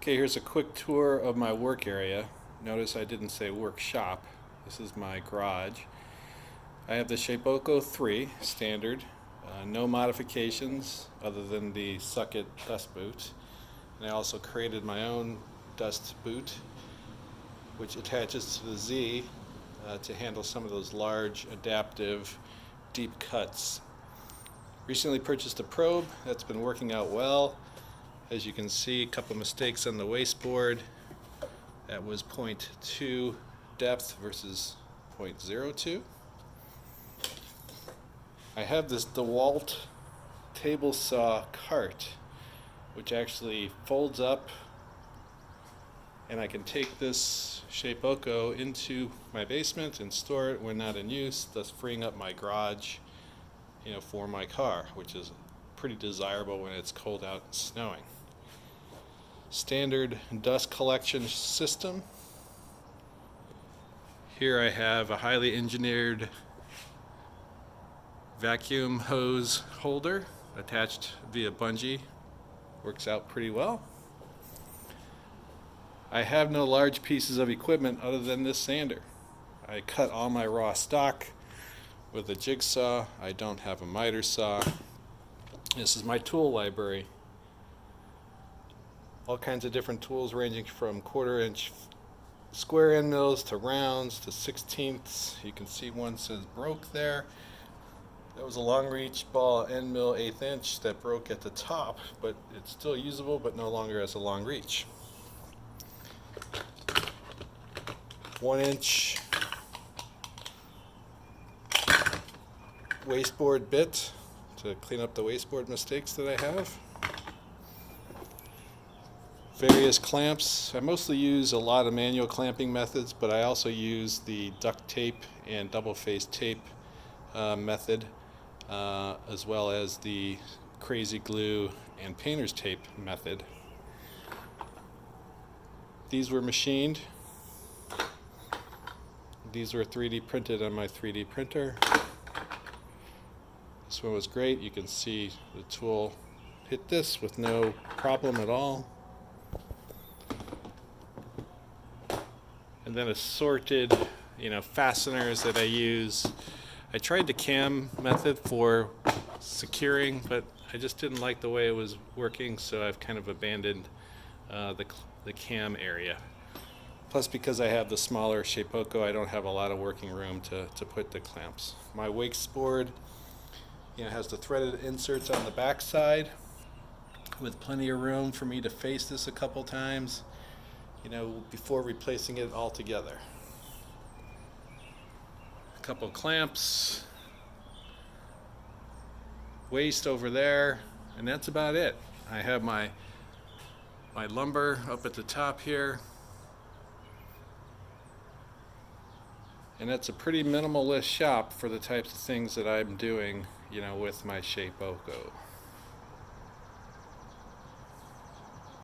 Okay, here's a quick tour of my work area. Notice I didn't say workshop. This is my garage. I have the Shapeoko 3 standard, no modifications other than the Suck-It dust boot. And I also created my own dust boot, which attaches to the Z to handle some of those large, adaptive, deep cuts. Recently purchased a probe that's been working out well. As you can see, a couple mistakes on the wasteboard. That was 0.2 depth versus 0.02. I have this DeWalt table saw cart, which actually folds up, and I can take this Shapeoko into my basement and store it when not in use, thus freeing up my garage, for my car, which is pretty desirable when it's cold out and snowing. Standard dust collection system. Here I have a highly engineered vacuum hose holder attached via bungee. Works out pretty well. I have no large pieces of equipment other than this sander. I cut all my raw stock with a jigsaw. I don't have a miter saw. This is my tool library. All kinds of different tools ranging from 1/4-inch square end mills to rounds to 16ths. You can see one says broke there. That was a long reach ball end mill 1/8 inch that broke at the top, but it's still usable but no longer has a long reach. 1-inch wasteboard bit to clean up the wasteboard mistakes that I have. Various clamps. I mostly use a lot of manual clamping methods, but I also use the duct tape and double face tape method, as well as the crazy glue and painter's tape method. These were machined. These were 3D printed on my 3D printer. This one was great. You can see the tool hit this with no problem at all. And then assorted, fasteners that I use. I tried the cam method for securing, but I just didn't like the way it was working, so I've kind of abandoned the cam area. Plus, because I have the smaller Shapeoko, I don't have a lot of working room to put the clamps. My wasteboard, has the threaded inserts on the back side with plenty of room for me to face this a couple times, before replacing it altogether. A couple clamps, waste over there, and that's about it. I have my lumber up at the top here. And that's a pretty minimalist shop for the types of things that I'm doing, with my Shapeoko.